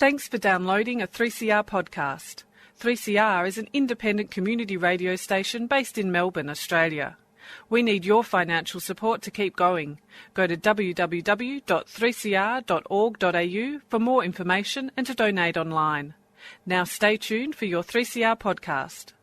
Thanks for downloading a 3CR podcast. 3CR is an independent community radio station based in Melbourne, Australia. We need your financial support to keep going. Go to www.3cr.org.au for more information and to donate online. Now stay tuned for your 3CR podcast.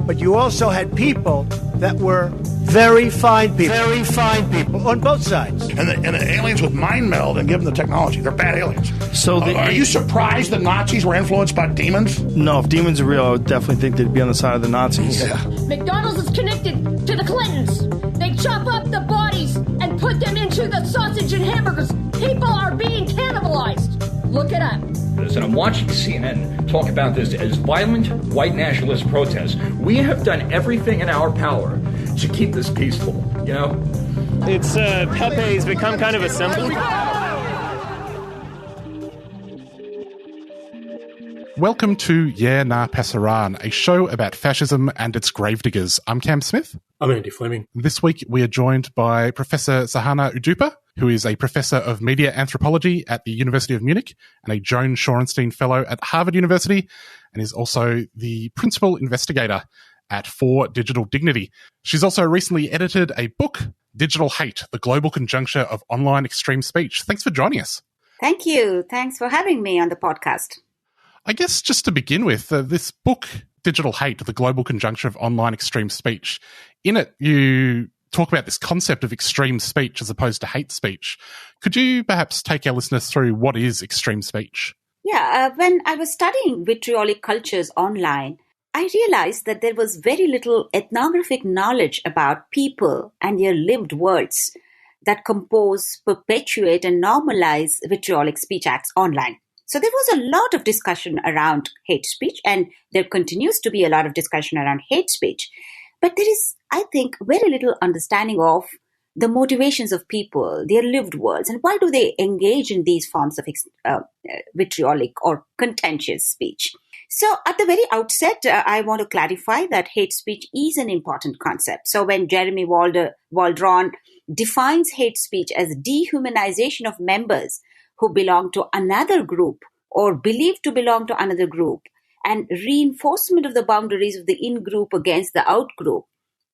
But you also had people that were very fine people on both sides. And the aliens with mind meld and give them the technology. They're bad aliens. So are you surprised the Nazis were influenced by demons? No, if demons are real, I would definitely think they'd be on the side of the Nazis. Yeah. McDonald's is connected to the Clintons. They chop up the bodies and put them into the sausage and hamburgers. People are being cannibalized. Look it up. And I'm watching CNN talk about this as violent white nationalist protests. We have done everything in our power to keep this peaceful, you know? It's Pepe's become kind of a symbol. Welcome to Yeah Nah Pasaran, a show about fascism and its gravediggers. I'm Cam Smith. I'm Andy Fleming. This week we are joined by Professor Sahana Udupa, who is a Professor of Media Anthropology at the University of Munich and a Joan Shorenstein Fellow at Harvard University, and is also the Principal Investigator at For Digital Dignity. She's also recently edited a book, Digital Hate, The Global Conjuncture of Online Extreme Speech. Thanks for joining us. Thank you. Thanks for having me on the podcast. I guess just to begin with, this book, Digital Hate, The Global Conjuncture of Online Extreme Speech, in it you talk about this concept of extreme speech as opposed to hate speech. Could you perhaps take our listeners through what is extreme speech? Yeah, when I was studying vitriolic cultures online, I realized that there was very little ethnographic knowledge about people and their lived words that compose, perpetuate, and normalize vitriolic speech acts online. So there was a lot of discussion around hate speech, and there continues to be a lot of discussion around hate speech. But there is, I think, very little understanding of the motivations of people, their lived worlds, and why do they engage in these forms of vitriolic or contentious speech. So at the very outset, I want to clarify that hate speech is an important concept. So when Jeremy Waldron defines hate speech as dehumanization of members who belong to another group or believe to belong to another group, and reinforcement of the boundaries of the in-group against the out-group,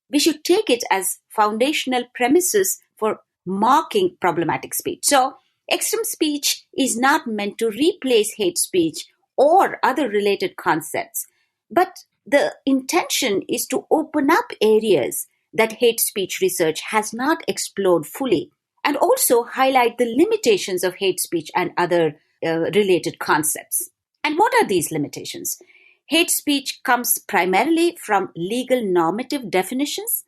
we should take it as foundational premises for marking problematic speech. So, extreme speech is not meant to replace hate speech or other related concepts, but the intention is to open up areas that hate speech research has not explored fully, and also highlight the limitations of hate speech and other related concepts. And what are these limitations? Hate speech comes primarily from legal normative definitions,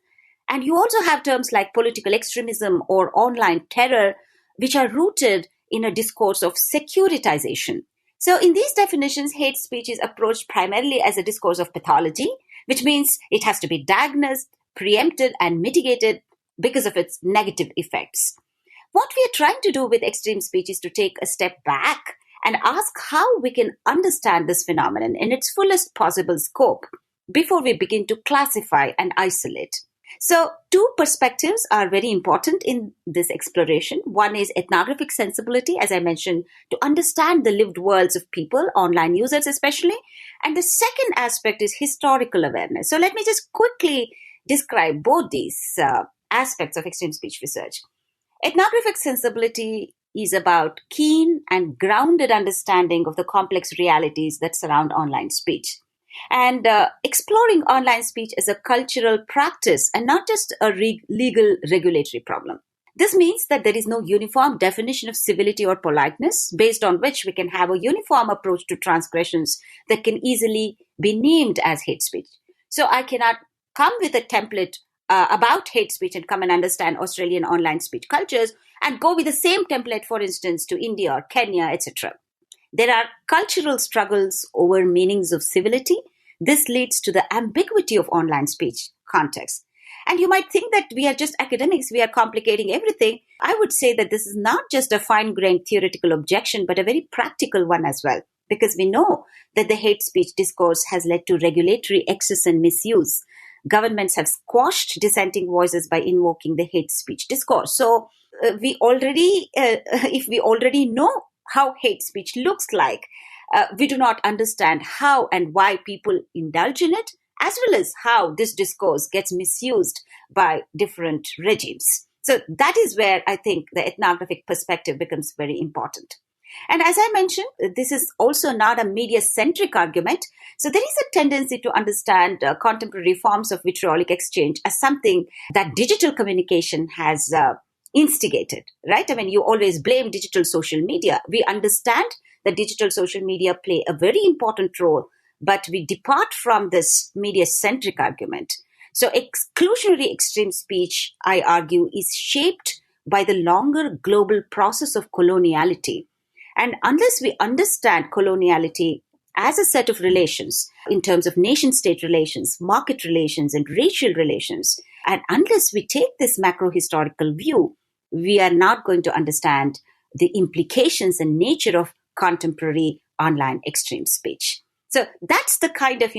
and you also have terms like political extremism or online terror, which are rooted in a discourse of securitization. So in these definitions, hate speech is approached primarily as a discourse of pathology, which means it has to be diagnosed, preempted, and mitigated because of its negative effects. What we are trying to do with extreme speech is to take a step back and ask how we can understand this phenomenon in its fullest possible scope before we begin to classify and isolate. So two perspectives are very important in this exploration. One is ethnographic sensibility, as I mentioned, to understand the lived worlds of people, online users especially. And the second aspect is historical awareness. So let me just quickly describe both these aspects of extreme speech research. Ethnographic sensibility is about keen and grounded understanding of the complex realities that surround online speech. And exploring online speech as a cultural practice and not just a legal regulatory problem. This means that there is no uniform definition of civility or politeness based on which we can have a uniform approach to transgressions that can easily be named as hate speech. So I cannot come with a template about hate speech and come and understand Australian online speech cultures and go with the same template, for instance, to India or Kenya, etc. There are cultural struggles over meanings of civility. This leads to the ambiguity of online speech context. And you might think that we are just academics, we are complicating everything. I would say that this is not just a fine-grained theoretical objection, but a very practical one as well, because we know that the hate speech discourse has led to regulatory excess and misuse. Governments have squashed dissenting voices by invoking the hate speech discourse. So if we already know how hate speech looks like, we do not understand how and why people indulge in it, as well as how this discourse gets misused by different regimes. So that is where I think the ethnographic perspective becomes very important. And as I mentioned, this is also not a media-centric argument. So there is a tendency to understand contemporary forms of vitriolic exchange as something that digital communication has instigated, right? I mean, you always blame digital social media. We understand that digital social media play a very important role, but we depart from this media-centric argument. So exclusionary extreme speech, I argue, is shaped by the longer global process of coloniality. And unless we understand coloniality as a set of relations in terms of nation-state relations, market relations, and racial relations, and unless we take this macro-historical view, we are not going to understand the implications and nature of contemporary online extreme speech. So that's the kind of,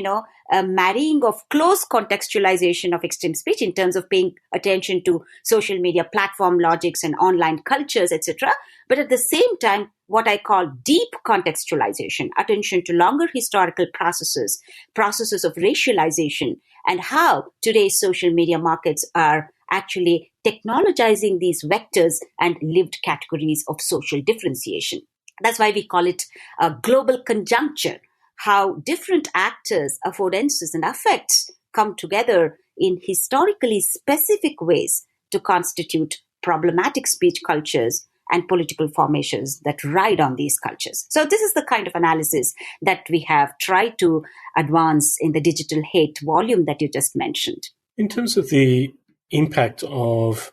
marrying of close contextualization of extreme speech in terms of paying attention to social media platform logics and online cultures, etc. But at the same time, what I call deep contextualization, attention to longer historical processes of racialization, and how today's social media markets are actually technologizing these vectors and lived categories of social differentiation. That's why we call it a global conjuncture, how different actors, affordances, and affects come together in historically specific ways to constitute problematic speech cultures and political formations that ride on these cultures. So this is the kind of analysis that we have tried to advance in the digital hate volume that you just mentioned. In terms of the impact of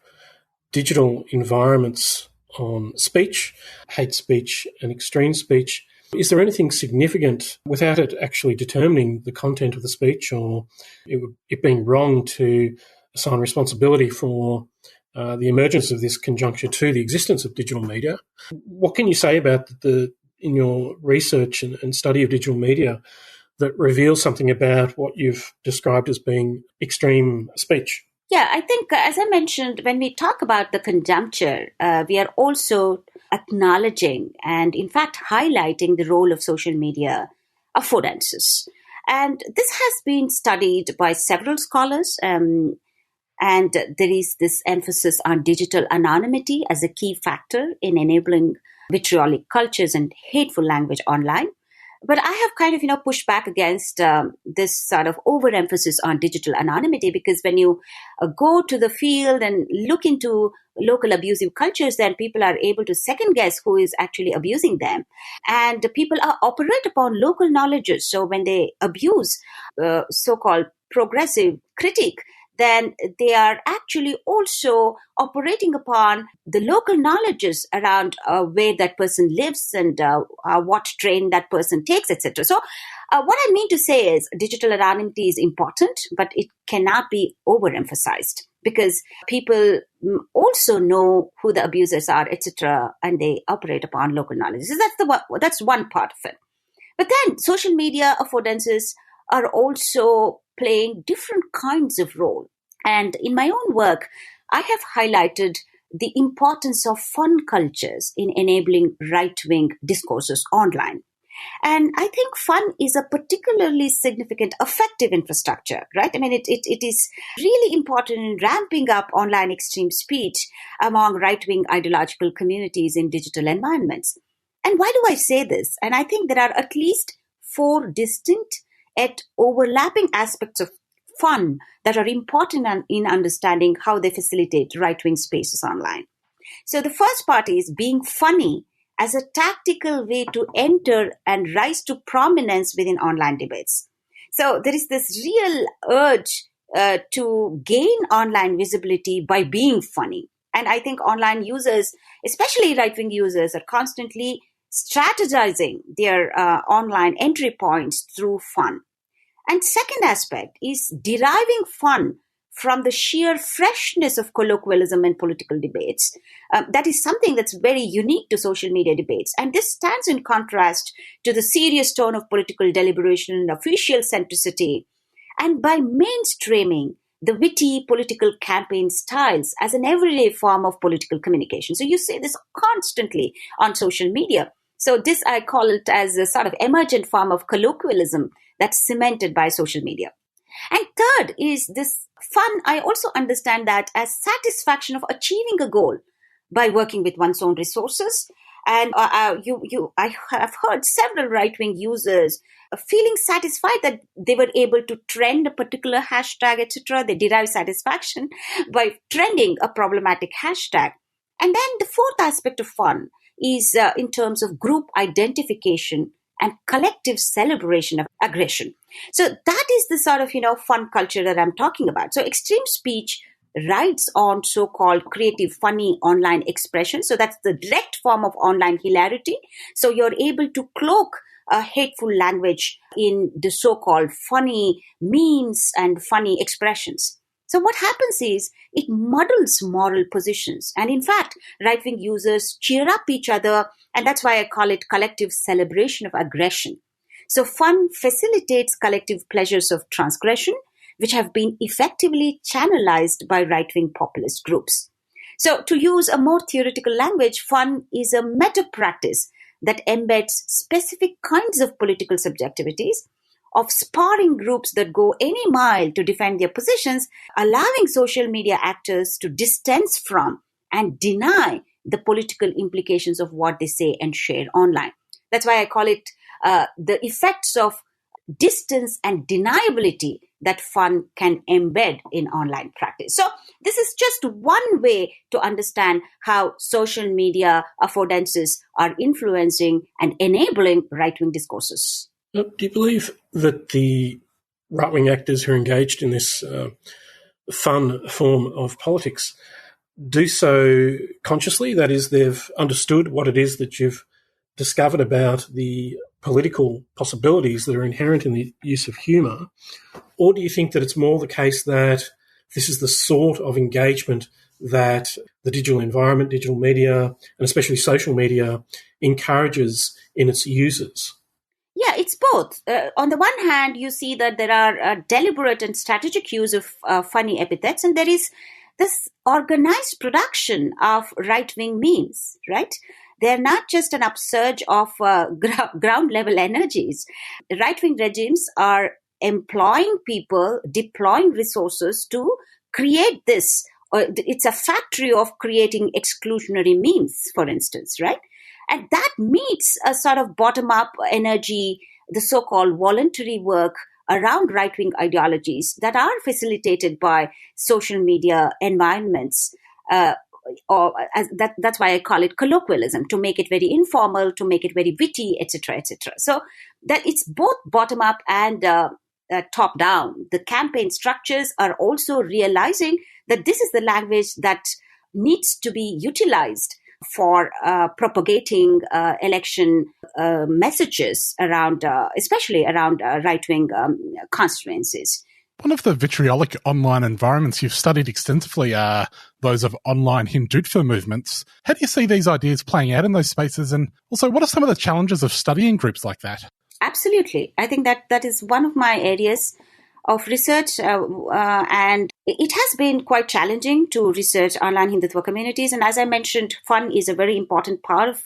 digital environments on speech, hate speech, and extreme speech, is there anything significant without it actually determining the content of the speech, or it being wrong to assign responsibility for the emergence of this conjuncture to the existence of digital media? What can you say about in your research and study of digital media that reveals something about what you've described as being extreme speech? Yeah, I think, as I mentioned, when we talk about the conjuncture, we are also acknowledging and, in fact, highlighting the role of social media affordances. And this has been studied by several scholars, and there is this emphasis on digital anonymity as a key factor in enabling vitriolic cultures and hateful language online. But I have kind of, pushed back against this sort of overemphasis on digital anonymity, because when you go to the field and look into local abusive cultures, then people are able to second guess who is actually abusing them. And people operate upon local knowledges. So when they abuse so-called progressive critique, then they are actually also operating upon the local knowledges around where that person lives and what train that person takes, etc. So what I mean to say is digital anonymity is important, but it cannot be overemphasized, because people also know who the abusers are, etc., and they operate upon local knowledge. So that's one part of it. But then social media affordances are also playing different kinds of role. And in my own work, I have highlighted the importance of fun cultures in enabling right-wing discourses online. And I think fun is a particularly significant effective infrastructure, right? I mean, it is really important in ramping up online extreme speech among right-wing ideological communities in digital environments. And why do I say this? And I think there are at least 4 distinct yet overlapping aspects of fun that are important in understanding how they facilitate right-wing spaces online. So the first part is being funny as a tactical way to enter and rise to prominence within online debates. So there is this real urge to gain online visibility by being funny. And I think online users, especially right-wing users, are constantly strategizing their online entry points through fun. And second aspect is deriving fun from the sheer freshness of colloquialism and political debates. That is something that's very unique to social media debates. And this stands in contrast to the serious tone of political deliberation and official centricity. And by mainstreaming the witty political campaign styles as an everyday form of political communication. So you see this constantly on social media. So this, I call it as a sort of emergent form of colloquialism that's cemented by social media. And third is this fun. I also understand that as satisfaction of achieving a goal by working with one's own resources. And I have heard several right-wing users feeling satisfied that they were able to trend a particular hashtag, etc. They derive satisfaction by trending a problematic hashtag. And then the fourth aspect of fun is in terms of group identification and collective celebration of aggression. So that is the sort of, fun culture that I'm talking about. So extreme speech rides on so-called creative, funny online expression. So that's the direct form of online hilarity. So you're able to cloak a hateful language in the so-called funny memes and funny expressions. So what happens is it muddles moral positions. And in fact, right-wing users cheer up each other. And that's why I call it collective celebration of aggression. So fun facilitates collective pleasures of transgression, which have been effectively channelized by right-wing populist groups. So to use a more theoretical language, fun is a meta practice that embeds specific kinds of political subjectivities of sparring groups that go any mile to defend their positions, allowing social media actors to distance from and deny the political implications of what they say and share online. That's why I call it the effects of distance and deniability that fun can embed in online practice. So this is just one way to understand how social media affordances are influencing and enabling right-wing discourses. Do you believe that the right-wing actors who are engaged in this fun form of politics do so consciously? That is, they've understood what it is that you've discovered about the political possibilities that are inherent in the use of humour? Or do you think that it's more the case that this is the sort of engagement that the digital environment, digital media, and especially social media encourages in its users? Yeah, it's both. On the one hand, you see that there are deliberate and strategic use of funny epithets, and there is this organized production of right-wing memes, right? They're not just an upsurge of ground-level energies. Right-wing regimes are employing people, deploying resources to create this. It's a factory of creating exclusionary memes, for instance, right? And that meets a sort of bottom-up energy, the so-called voluntary work around right-wing ideologies that are facilitated by social media environments. That's why I call it colloquialism, to make it very informal, to make it very witty, etc., etc. So that it's both bottom-up and top-down. The campaign structures are also realizing that this is the language that needs to be utilized for propagating election messages around, especially around right-wing constituencies. One of the vitriolic online environments you've studied extensively are those of online Hindutva movements. How do you see these ideas playing out in those spaces? And also, what are some of the challenges of studying groups like that? Absolutely. I think that is one of my areas of research, and it has been quite challenging to research online Hindutva communities. And as I mentioned, fun is a very important part of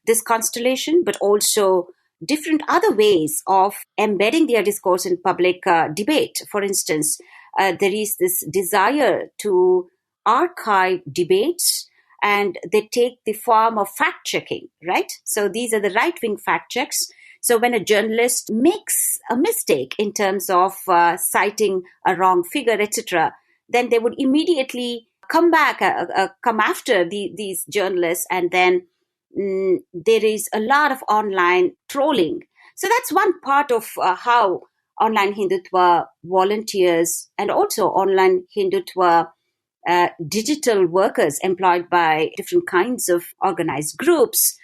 this constellation, but also different other ways of embedding their discourse in public debate. For instance, there is this desire to archive debates, and they take the form of fact-checking, right? So these are the right-wing fact checks. So when a journalist makes a mistake in terms of citing a wrong figure, etc., then they would immediately come after these journalists, and then there is a lot of online trolling. So that's one part of how online Hindutva volunteers and also online Hindutva digital workers employed by different kinds of organized groups,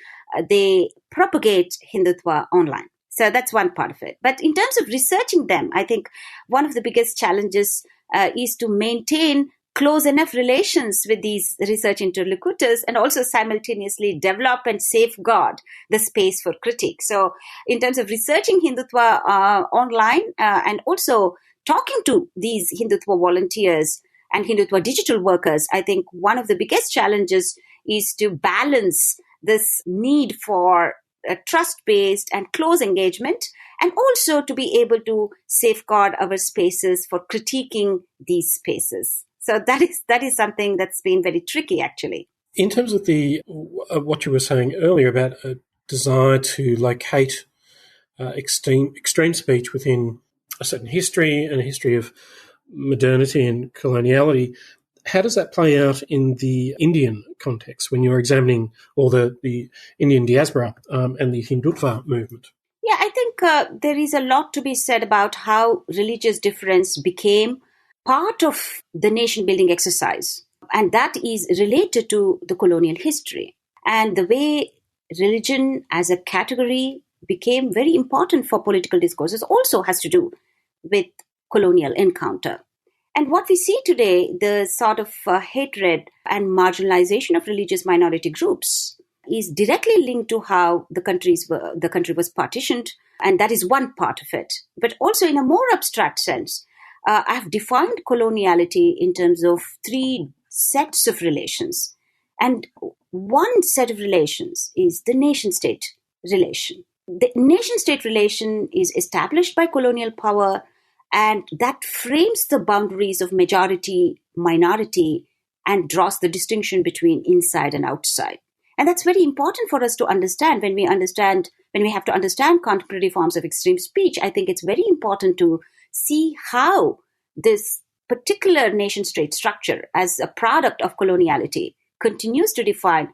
they propagate Hindutva online. So that's one part of it. But in terms of researching them, I think one of the biggest challenges is to maintain close enough relations with these research interlocutors and also simultaneously develop and safeguard the space for critique. So in terms of researching Hindutva online and also talking to these Hindutva volunteers and Hindutva digital workers, I think one of the biggest challenges is to balance this need for a trust-based and close engagement, and also to be able to safeguard our spaces for critiquing these spaces. So that is something that's been very tricky, actually. In terms of the what you were saying earlier about a desire to locate extreme speech within a certain history and a history of modernity and coloniality, how does that play out in the Indian context when you're examining all the Indian diaspora and the Hindutva movement? Yeah, I think there is a lot to be said about how religious difference became part of the nation-building exercise. And that is related to the colonial history. And the way religion as a category became very important for political discourses also has to do with colonial encounter. And what we see today, the sort of hatred and marginalization of religious minority groups, is directly linked to how the country was partitioned, and that is one part of it. But also in a more abstract sense, I've defined coloniality in terms of three sets of relations. And one set of relations is the nation-state relation. The nation-state relation is established by colonial power, and that frames the boundaries of majority, minority, and draws the distinction between inside and outside. And that's very important for us to understand when we have to understand contemporary forms of extreme speech. I think it's very important to see how this particular nation-state structure as a product of coloniality continues to define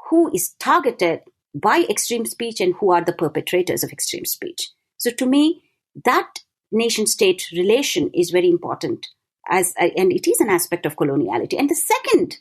who is targeted by extreme speech and who are the perpetrators of extreme speech. So to me, that nation-state relation is very important, and it is an aspect of coloniality. And the second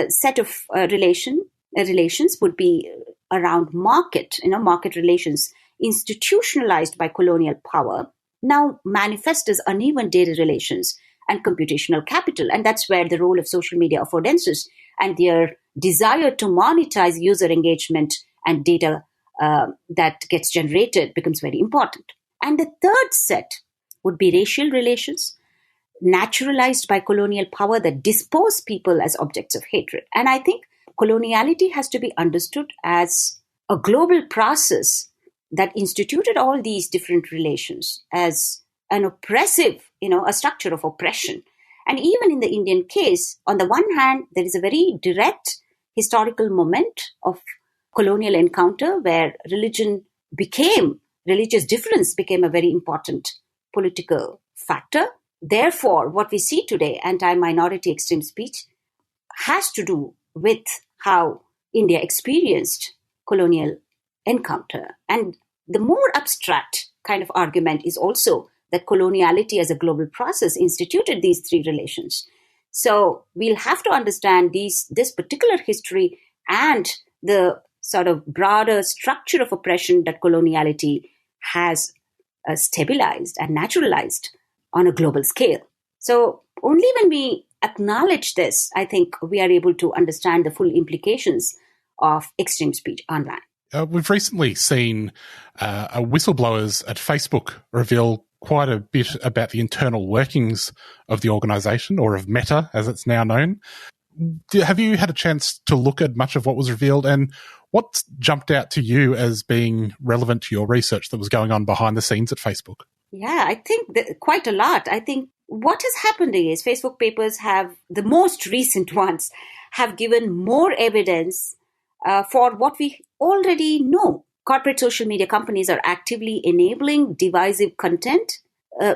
set of relations would be around market relations institutionalized by colonial power, now manifest as uneven data relations and computational capital. And that's where the role of social media affordances and their desire to monetize user engagement and data that gets generated becomes very important. And the third set would be racial relations, naturalized by colonial power that dispose people as objects of hatred. And I think coloniality has to be understood as a global process that instituted all these different relations as an oppressive, a structure of oppression. And even in the Indian case, on the one hand, there is a very direct historical moment of colonial encounter where religious difference became a very important political factor. Therefore, what we see today, anti-minority extreme speech, has to do with how India experienced colonial encounter. And the more abstract kind of argument is also that coloniality as a global process instituted these three relations. So we'll have to understand this particular history and the sort of broader structure of oppression that coloniality has stabilized and naturalized on a global scale. So only when we acknowledge this, I think we are able to understand the full implications of extreme speech online. We've recently seen whistleblowers at Facebook reveal quite a bit about the internal workings of the organisation, or of Meta, as it's now known. Have you had a chance to look at much of what was revealed, and what jumped out to you as being relevant to your research that was going on behind the scenes at Facebook? Yeah, I think quite a lot. I think what has happened is Facebook papers the most recent ones, have given more evidence for what we already know. Corporate social media companies are actively enabling divisive content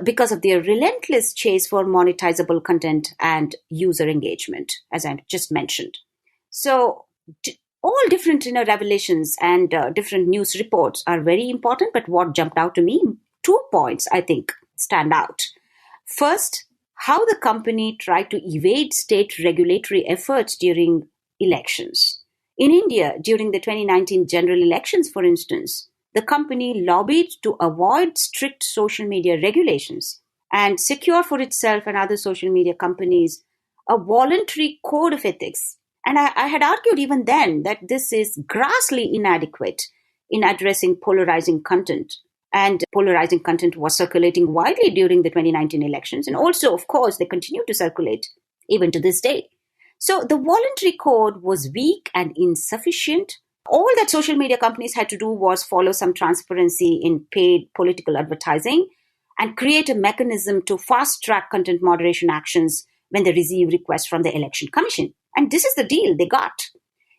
because of their relentless chase for monetizable content and user engagement, as I just mentioned. So all different revelations and different news reports are very important, but what jumped out to me, 2 points I think stand out. First, how the company tried to evade state regulatory efforts during elections. In India, during the 2019 general elections, for instance, the company lobbied to avoid strict social media regulations and secure for itself and other social media companies a voluntary code of ethics. And I had argued even then that this is grossly inadequate in addressing polarizing content And polarizing content was circulating widely during the 2019 elections. And also, of course, they continue to circulate even to this day. So the voluntary code was weak and insufficient. All that social media companies had to do was follow some transparency in paid political advertising and create a mechanism to fast-track content moderation actions when they receive requests from the Election Commission. And this is the deal they got.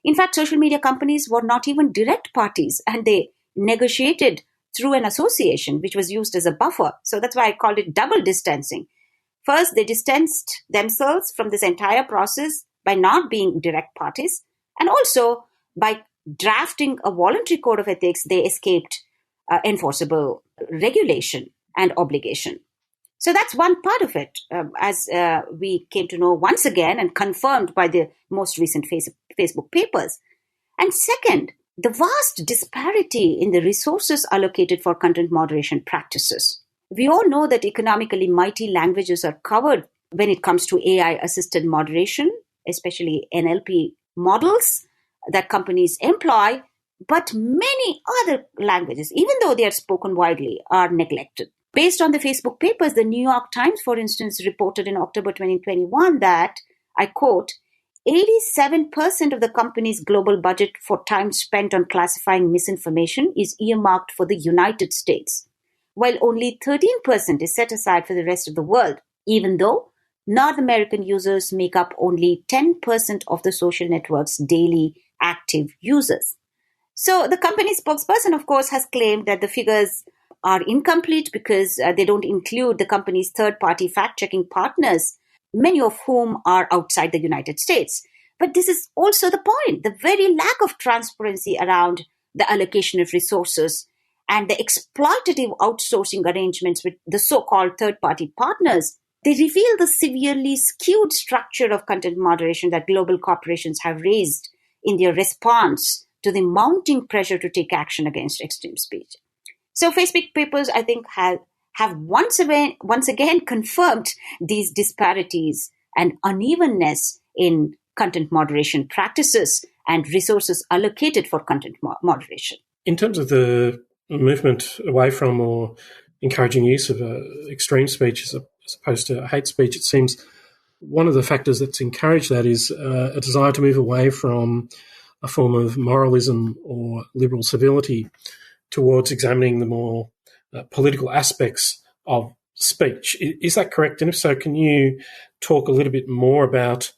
In fact, social media companies were not even direct parties, and they negotiated through an association, which was used as a buffer. So that's why I called it double distancing. First, they distanced themselves from this entire process by not being direct parties. And also, by drafting a voluntary code of ethics, they escaped enforceable regulation and obligation. So that's one part of it, as we came to know once again and confirmed by the most recent Facebook papers. And second, the vast disparity in the resources allocated for content moderation practices. We all know that economically mighty languages are covered when it comes to AI-assisted moderation, especially NLP models that companies employ, but many other languages, even though they are spoken widely, are neglected. Based on the Facebook papers, the New York Times, for instance, reported in October 2021 that, I quote, 87% of the company's global budget for time spent on classifying misinformation is earmarked for the United States, while only 13% is set aside for the rest of the world, even though North American users make up only 10% of the social network's daily active users. So the company spokesperson, of course, has claimed that the figures are incomplete because they don't include the company's third-party fact-checking partners, many of whom are outside the United States. But this is also the point, the very lack of transparency around the allocation of resources and the exploitative outsourcing arrangements with the so-called third-party partners. They reveal the severely skewed structure of content moderation that global corporations have raised in their response to the mounting pressure to take action against extreme speech. So Facebook papers, I think, have once again confirmed these disparities and unevenness in content moderation practices and resources allocated for content moderation. In terms of the movement away from or encouraging use of extreme speech as opposed to hate speech, it seems one of the factors that's encouraged that is a desire to move away from a form of moralism or liberal civility towards examining the more political aspects of speech. Is that correct? And if so, can you talk a little bit more about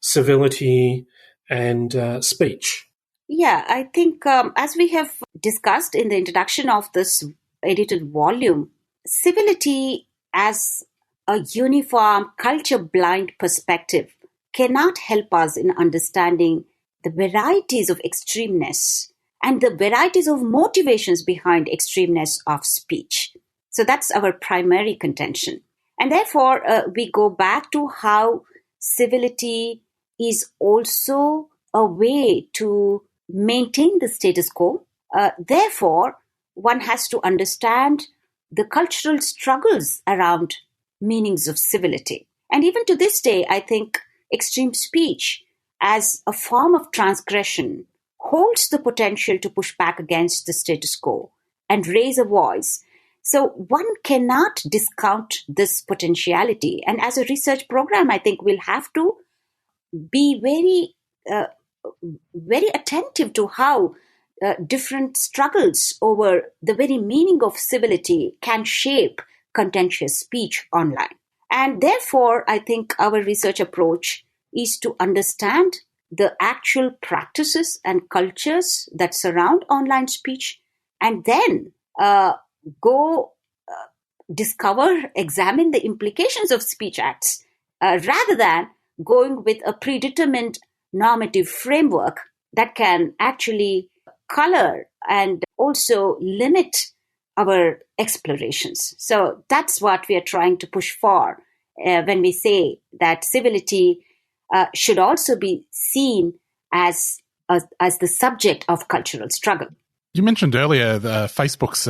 civility and speech? Yeah, I think as we have discussed in the introduction of this edited volume, civility as a uniform, culture-blind perspective cannot help us in understanding the varieties of extremeness and the varieties of motivations behind extremeness of speech. So that's our primary contention. And therefore, we go back to how civility is also a way to maintain the status quo. Therefore, one has to understand the cultural struggles around meanings of civility. And even to this day, I think extreme speech as a form of transgression holds the potential to push back against the status quo and raise a voice. So one cannot discount this potentiality. And as a research program, I think we'll have to be very attentive to how different struggles over the very meaning of civility can shape contentious speech online. And therefore, I think our research approach is to understand the actual practices and cultures that surround online speech, and then examine the implications of speech acts, rather than going with a predetermined normative framework that can actually color and also limit our explorations. So that's what we are trying to push for when we say that civility should also be seen as the subject of cultural struggle. You mentioned earlier Facebook's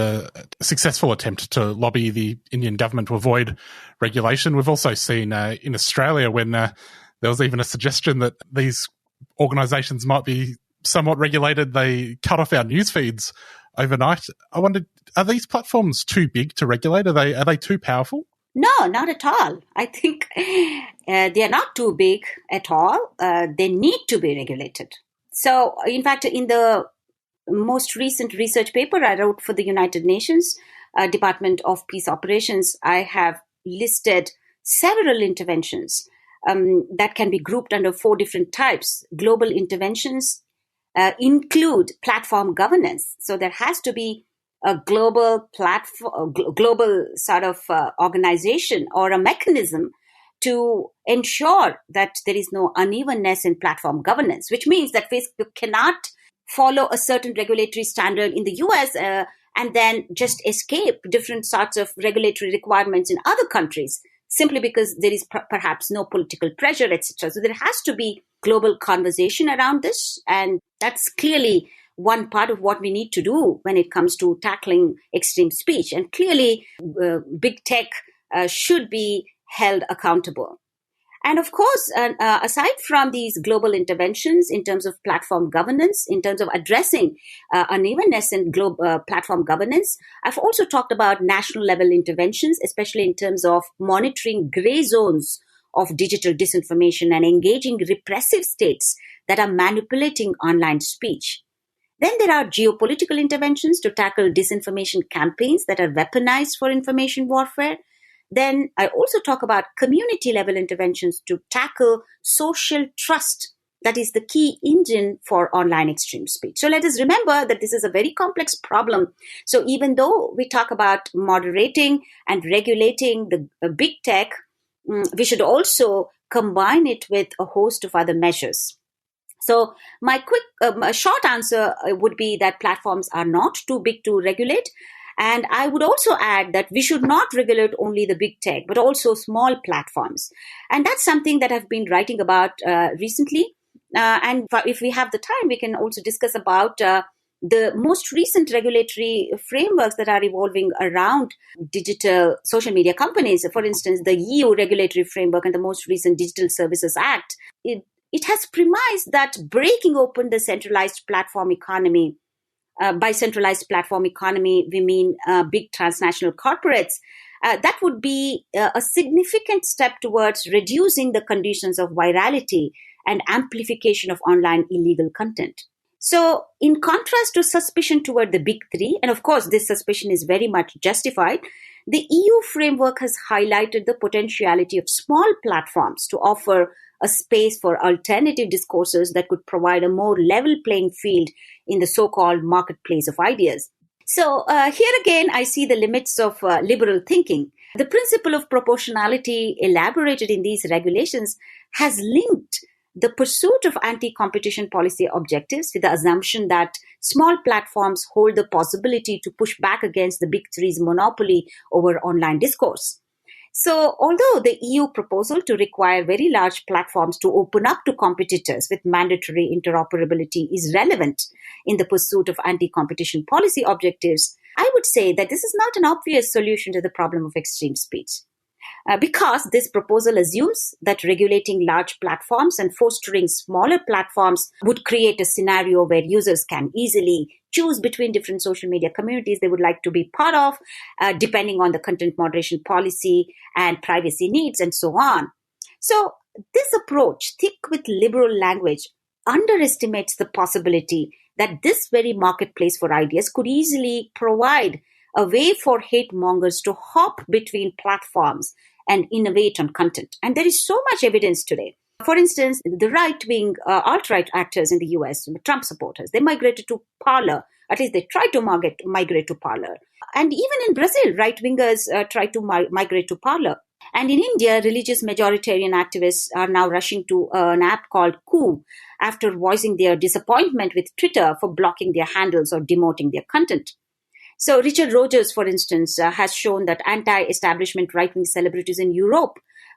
successful attempt to lobby the Indian government to avoid regulation. We've also seen in Australia when there was even a suggestion that these organisations might be somewhat regulated, they cut off our news feeds overnight. I wondered, Are these platforms too big to regulate? Are they too powerful? No, not at all. I think they are not too big at all. They need to be regulated. So, in fact, in the most recent research paper I wrote for the United Nations Department of Peace Operations, I have listed several interventions that can be grouped under 4 different types. Global interventions include platform governance. So there has to be a global platform, global sort of organization or a mechanism to ensure that there is no unevenness in platform governance, which means that Facebook cannot follow a certain regulatory standard in the US and then just escape different sorts of regulatory requirements in other countries simply because there is perhaps no political pressure, etc. So there has to be global conversation around this, and that's clearly one part of what we need to do when it comes to tackling extreme speech. And clearly, big tech should be held accountable. And of course, aside from these global interventions in terms of platform governance, in terms of addressing unevenness in platform governance, I've also talked about national level interventions, especially in terms of monitoring gray zones of digital disinformation and engaging repressive states that are manipulating online speech. Then there are geopolitical interventions to tackle disinformation campaigns that are weaponized for information warfare. Then I also talk about community level interventions to tackle social trust. That is the key engine for online extreme speech. So let us remember that this is a very complex problem. So even though we talk about moderating and regulating the big tech, we should also combine it with a host of other measures. So my short answer would be that platforms are not too big to regulate. And I would also add that we should not regulate only the big tech, but also small platforms. And that's something that I've been writing about recently. And if we have the time, we can also discuss about the most recent regulatory frameworks that are evolving around digital social media companies. For instance, the EU regulatory framework and the most recent Digital Services Act. It has premised that breaking open the centralized platform economy. By centralized platform economy, we mean big transnational corporates. That would be a significant step towards reducing the conditions of virality and amplification of online illegal content. So in contrast to suspicion toward the big 3, and of course this suspicion is very much justified, the EU framework has highlighted the potentiality of small platforms to offer a space for alternative discourses that could provide a more level playing field in the so-called marketplace of ideas. So here again, I see the limits of liberal thinking. The principle of proportionality elaborated in these regulations has linked the pursuit of anti-competition policy objectives with the assumption that small platforms hold the possibility to push back against the big 3's monopoly over online discourse. So although the EU proposal to require very large platforms to open up to competitors with mandatory interoperability is relevant in the pursuit of anti-competition policy objectives, I would say that this is not an obvious solution to the problem of extreme speech. Because this proposal assumes that regulating large platforms and fostering smaller platforms would create a scenario where users can easily choose between different social media communities they would like to be part of, depending on the content moderation policy and privacy needs and so on. So this approach, thick with liberal language, underestimates the possibility that this very marketplace for ideas could easily provide a way for hate mongers to hop between platforms and innovate on content. And there is so much evidence today. For instance, the right-wing, alt-right actors in the US, Trump supporters, they migrated to Parler. At least they tried to migrate to Parler. And even in Brazil, right-wingers tried to migrate to Parler. And in India, religious majoritarian activists are now rushing to an app called Coup after voicing their disappointment with Twitter for blocking their handles or demoting their content. So Richard Rogers, for instance, has shown that anti-establishment right-wing celebrities in Europe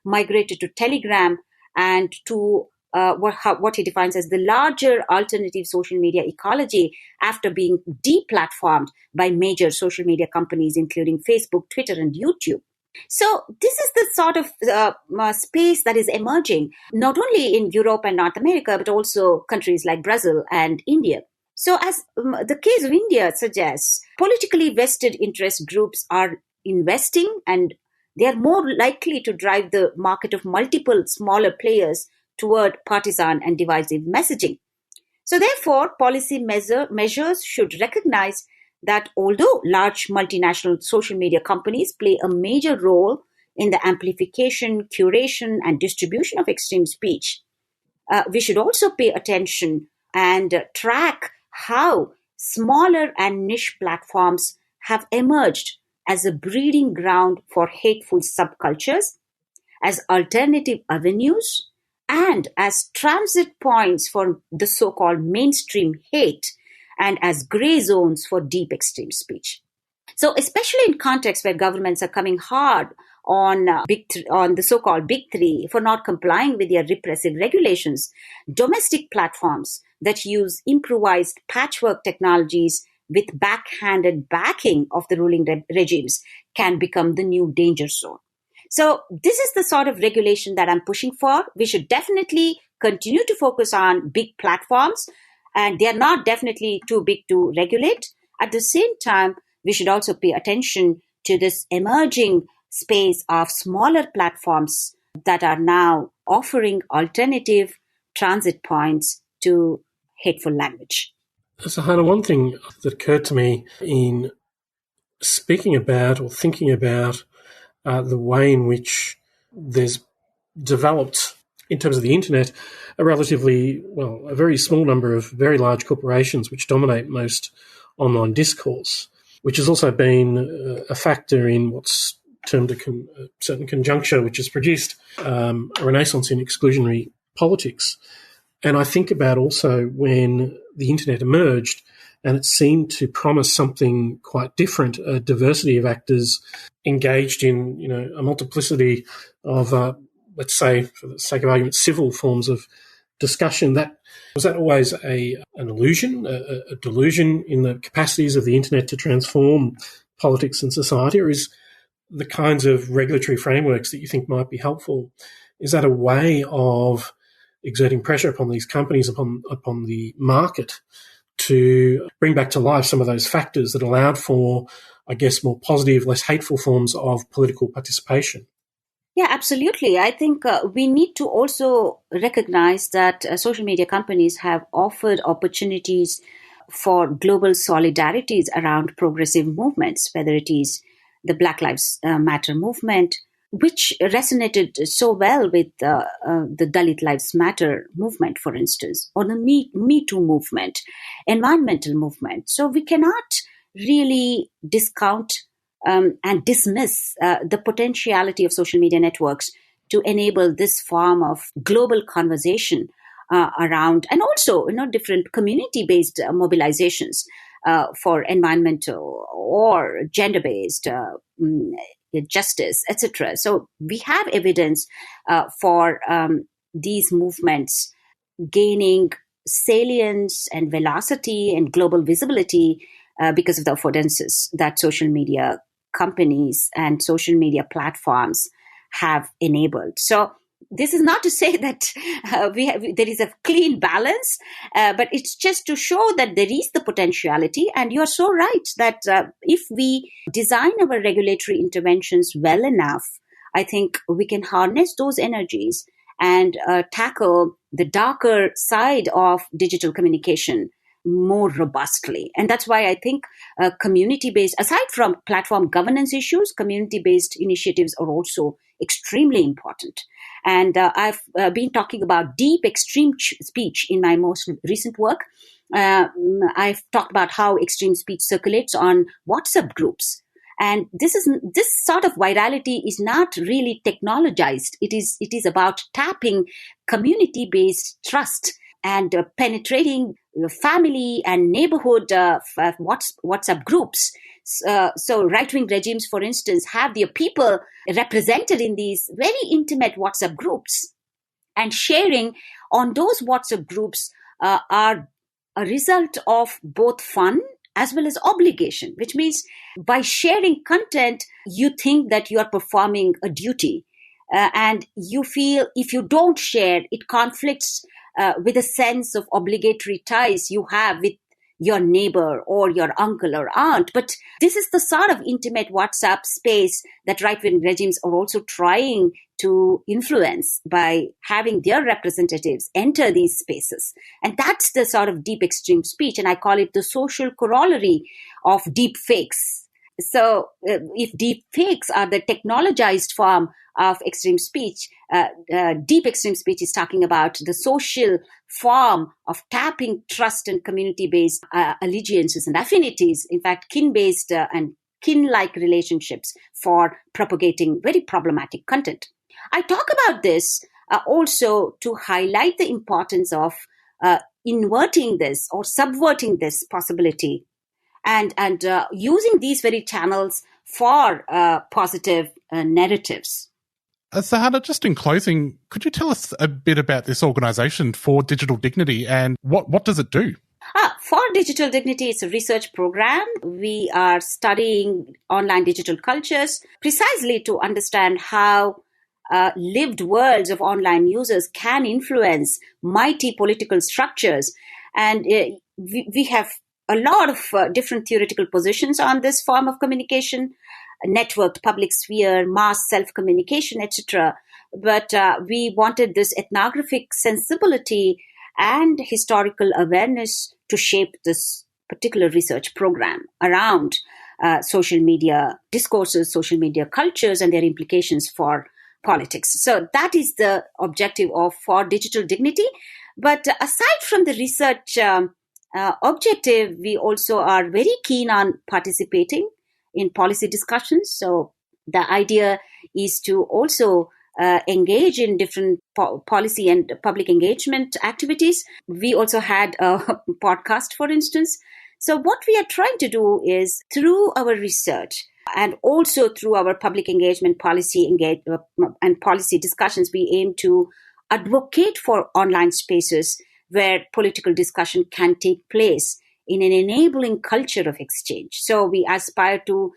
migrated to Telegram and to what he defines as the larger alternative social media ecology after being deplatformed by major social media companies, including Facebook, Twitter, and YouTube. So this is the sort of space that is emerging, not only in Europe and North America, but also countries like Brazil and India. So as the case of India suggests, politically vested interest groups are investing, and they are more likely to drive the market of multiple smaller players toward partisan and divisive messaging. So therefore, policy measures should recognize that although large multinational social media companies play a major role in the amplification, curation, and distribution of extreme speech, we should also pay attention and track how smaller and niche platforms have emerged as a breeding ground for hateful subcultures, as alternative avenues, and as transit points for the so-called mainstream hate, and as gray zones for deep extreme speech. So especially in contexts where governments are coming hard on the so-called big three for not complying with their repressive regulations, domestic platforms that use improvised patchwork technologies with backhanded backing of the ruling regimes can become the new danger zone. So this is the sort of regulation that I'm pushing for. We should definitely continue to focus on big platforms, and they are not definitely too big to regulate. At the same time, we should also pay attention to this emerging space of smaller platforms that are now offering alternative transit points to hateful language. Sahana, one thing that occurred to me in speaking about or thinking about the way in which there's developed, in terms of the internet, a very small number of very large corporations which dominate most online discourse, which has also been a factor in what's termed a certain conjuncture, which has produced a renaissance in exclusionary politics. And I think about also when the internet emerged and it seemed to promise something quite different, a diversity of actors engaged in, a multiplicity of, let's say, for the sake of argument, civil forms of discussion. Was that always an illusion, a delusion in the capacities of the internet to transform politics and society, or is the kinds of regulatory frameworks that you think might be helpful, is that a way of exerting pressure upon these companies, upon the market, to bring back to life some of those factors that allowed for, I guess, more positive, less hateful forms of political participation? Yeah, absolutely. I think we need to also recognize that social media companies have offered opportunities for global solidarities around progressive movements, whether it is the Black Lives Matter movement, which resonated so well with the Dalit Lives Matter movement, for instance, or the Me Too movement, environmental movement. So we cannot really discount and dismiss the potentiality of social media networks to enable this form of global conversation around, and also, different community-based mobilizations for environmental or gender-based justice, etc. So we have evidence for these movements gaining salience and velocity and global visibility because of the affordances that social media companies and social media platforms have enabled. So this is not to say that there is a clean balance, but it's just to show that there is the potentiality. And you're so right that if we design our regulatory interventions well enough, I think we can harness those energies and tackle the darker side of digital communication more robustly. And that's why I think community-based, aside from platform governance issues, community-based initiatives are also extremely important. And I've been talking about deep extreme speech in my most recent work. I've talked about how extreme speech circulates on WhatsApp groups. And this sort of virality is not really technologized. It is about tapping community-based trust and penetrating family and neighborhood WhatsApp groups. So right-wing regimes, for instance, have their people represented in these very intimate WhatsApp groups. And sharing on those WhatsApp groups are a result of both fun as well as obligation, which means by sharing content, you think that you are performing a duty. And you feel if you don't share, it conflicts with a sense of obligatory ties you have with your neighbor or your uncle or aunt. But this is the sort of intimate WhatsApp space that right-wing regimes are also trying to influence by having their representatives enter these spaces. And that's the sort of deep extreme speech. And I call it the social corollary of deep fakes. So if deep fakes are the technologized form of extreme speech, deep extreme speech is talking about the social form of tapping trust and community-based allegiances and affinities, in fact, kin-based and kin-like relationships for propagating very problematic content. I talk about this also to highlight the importance of inverting this or subverting this possibility and using these very channels for positive narratives. Sahana, just in closing, could you tell us a bit about this organisation For Digital Dignity and what does it do? For Digital Dignity, it's a research program. We are studying online digital cultures precisely to understand how lived worlds of online users can influence mighty political structures. And we have a lot of different theoretical positions on this form of communication, networked public sphere, mass self-communication, etc. But we wanted this ethnographic sensibility and historical awareness to shape this particular research program around social media discourses, social media cultures, and their implications for politics. So that is the objective of For Digital Dignity. But aside from the research objective, we also are very keen on participating in policy discussions. So the idea is to also engage in different policy and public engagement activities. We also had a podcast, for instance. So what we are trying to do is through our research and also through our public engagement and policy discussions, we aim to advocate for online spaces where political discussion can take place in an enabling culture of exchange. So we aspire to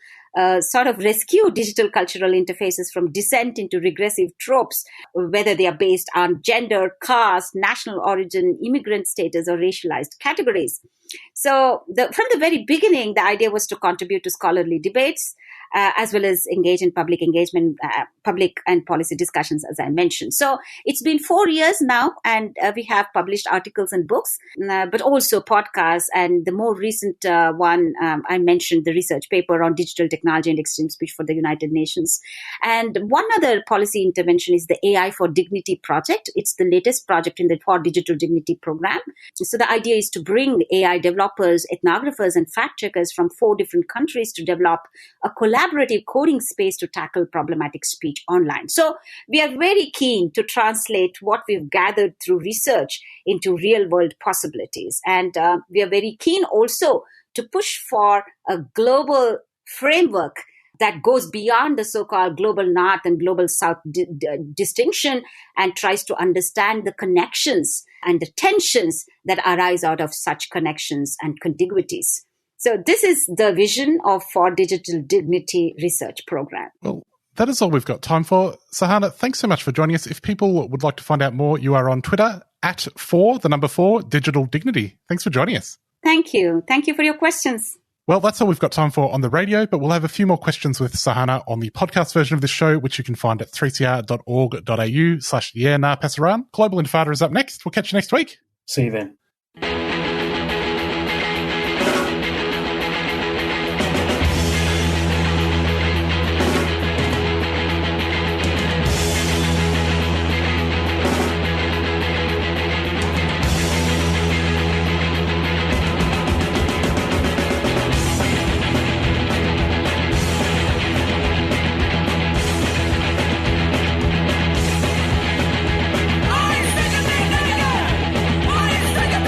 sort of rescue digital cultural interfaces from descent into regressive tropes, whether they are based on gender, caste, national origin, immigrant status, or racialized categories. So from the very beginning, the idea was to contribute to scholarly debates, as well as engage in public engagement, public and policy discussions, as I mentioned. So it's been 4 years now, and we have published articles and books, but also podcasts. And the more recent one, I mentioned the research paper on digital technology and extreme speech for the United Nations. And one other policy intervention is the AI for Dignity project. It's the latest project in the For Digital Dignity program. So the idea is to bring AI developers, ethnographers, and fact-checkers from 4 different countries to develop a collaborative coding space to tackle problematic speech online. So we are very keen to translate what we've gathered through research into real-world possibilities. And we are very keen also to push for a global framework that goes beyond the so-called global north and global south distinction and tries to understand the connections and the tensions that arise out of such connections and contiguities. So this is the vision of For Digital Dignity research program. Well, that is all we've got time for. Sahana, thanks so much for joining us. If people would like to find out more, you are on Twitter at 4 Digital Dignity. Thanks for joining us. Thank you. Thank you for your questions. Well, that's all we've got time for on the radio, but we'll have a few more questions with Sahana on the podcast version of this show, which you can find at 3cr.org.au/Yeah Nah Pasaran. Global Intifada is up next. We'll catch you next week. See you then. Second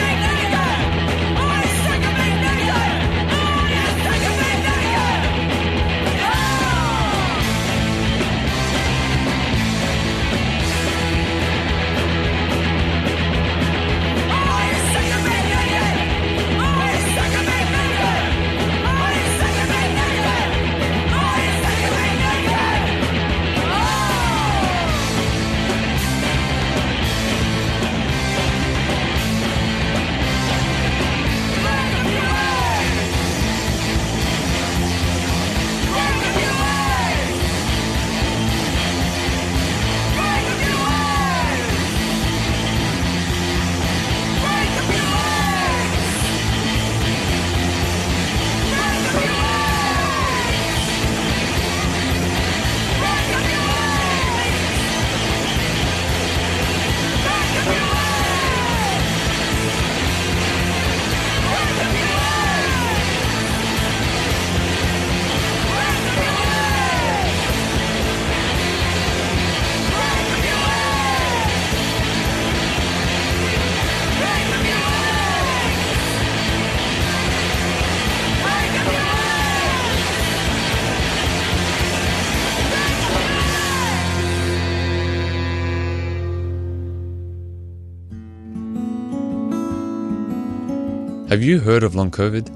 Have you heard of long COVID?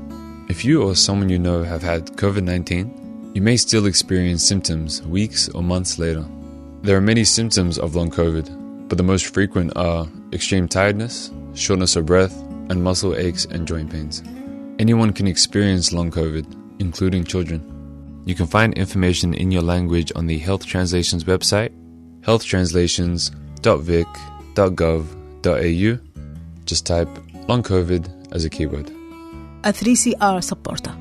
If you or someone you know have had COVID-19, you may still experience symptoms weeks or months later. There are many symptoms of long COVID, but the most frequent are extreme tiredness, shortness of breath, and muscle aches and joint pains. Anyone can experience long COVID, including children. You can find information in your language on the Health Translations website, healthtranslations.vic.gov.au. Just type long COVID as a keyword. A 3CR supporter.